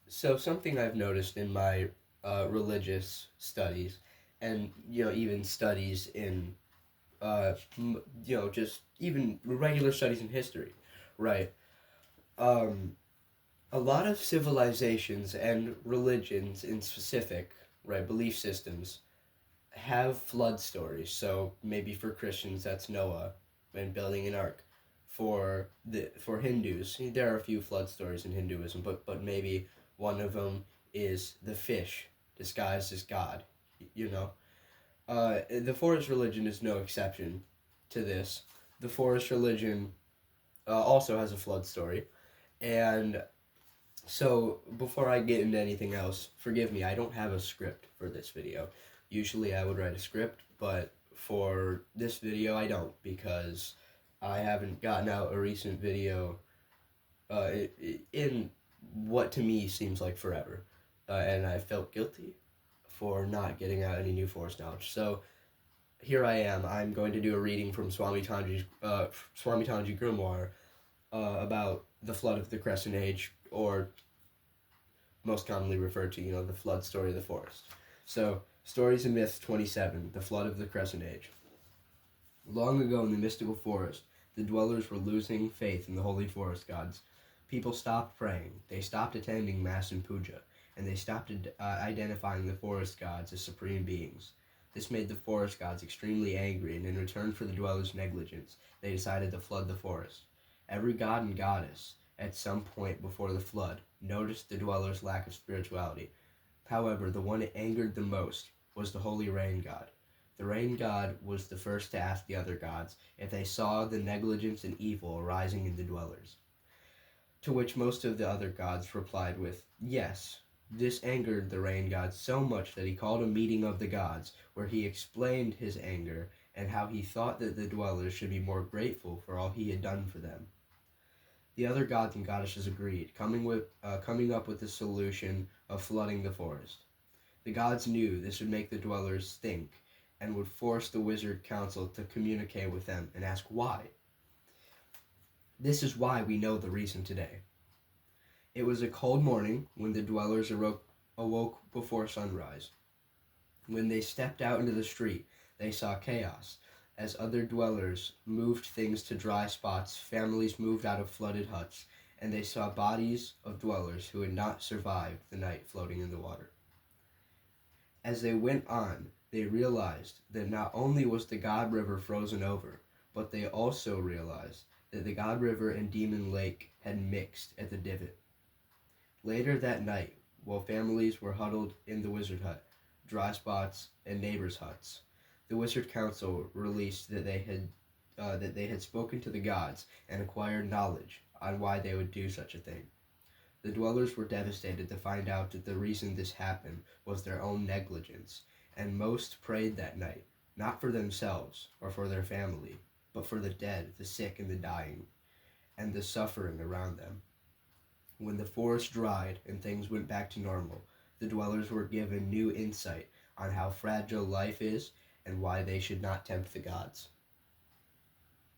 So something I've noticed in my religious studies, and even studies in just even regular studies in history, right? Um, a lot of civilizations and religions in specific, right, belief systems have flood stories. So maybe for Christians, that's Noah and building an ark. For Hindus, there are a few flood stories in Hinduism, but maybe one of them is the fish disguised as God. You know, the forest religion is no exception to this. The forest religion also has a flood story, and so, before I get into anything else, forgive me, I don't have a script for this video. Usually I would write a script, but for this video I don't because I haven't gotten out a recent video in what to me seems like forever. And I felt guilty for not getting out any new forest knowledge. So, here I am. I'm going to do a reading from Swami Tanji Grimoire about the flood of the Crescent Age, or most commonly referred to, the flood story of the forest. So, Stories and Myths 27, The Flood of the Crescent Age. Long ago in the mystical forest, the dwellers were losing faith in the holy forest gods. People stopped praying, they stopped attending Mass and Puja, and they stopped identifying the forest gods as supreme beings. This made the forest gods extremely angry, and in return for the dwellers' negligence, they decided to flood the forest. Every god and goddess, at some point before the flood, noticed the dwellers' lack of spirituality. However, the one it angered the most was the holy rain god. The rain god was the first to ask the other gods if they saw the negligence and evil arising in the dwellers. To which most of the other gods replied with, yes. This angered the rain god so much that he called a meeting of the gods, where he explained his anger and how he thought that the dwellers should be more grateful for all he had done for them. The other gods and goddesses agreed, coming up with the solution of flooding the forest. The gods knew this would make the dwellers think, and would force the wizard council to communicate with them and ask why. This is why we know the reason today. It was a cold morning when the dwellers awoke before sunrise. When they stepped out into the street, they saw chaos. As other dwellers moved things to dry spots, families moved out of flooded huts, and they saw bodies of dwellers who had not survived the night floating in the water. As they went on, they realized that not only was the God River frozen over, but they also realized that the God River and Demon Lake had mixed at the divot. Later that night, while families were huddled in the wizard hut, dry spots, and neighbors' huts, the wizard council released that they had spoken to the gods and acquired knowledge on why they would do such a thing. The dwellers were devastated to find out that the reason this happened was their own negligence, and most prayed that night, not for themselves or for their family, but for the dead, the sick, and the dying, and the suffering around them. When the forest dried and things went back to normal, the dwellers were given new insight on how fragile life is and why they should not tempt the gods.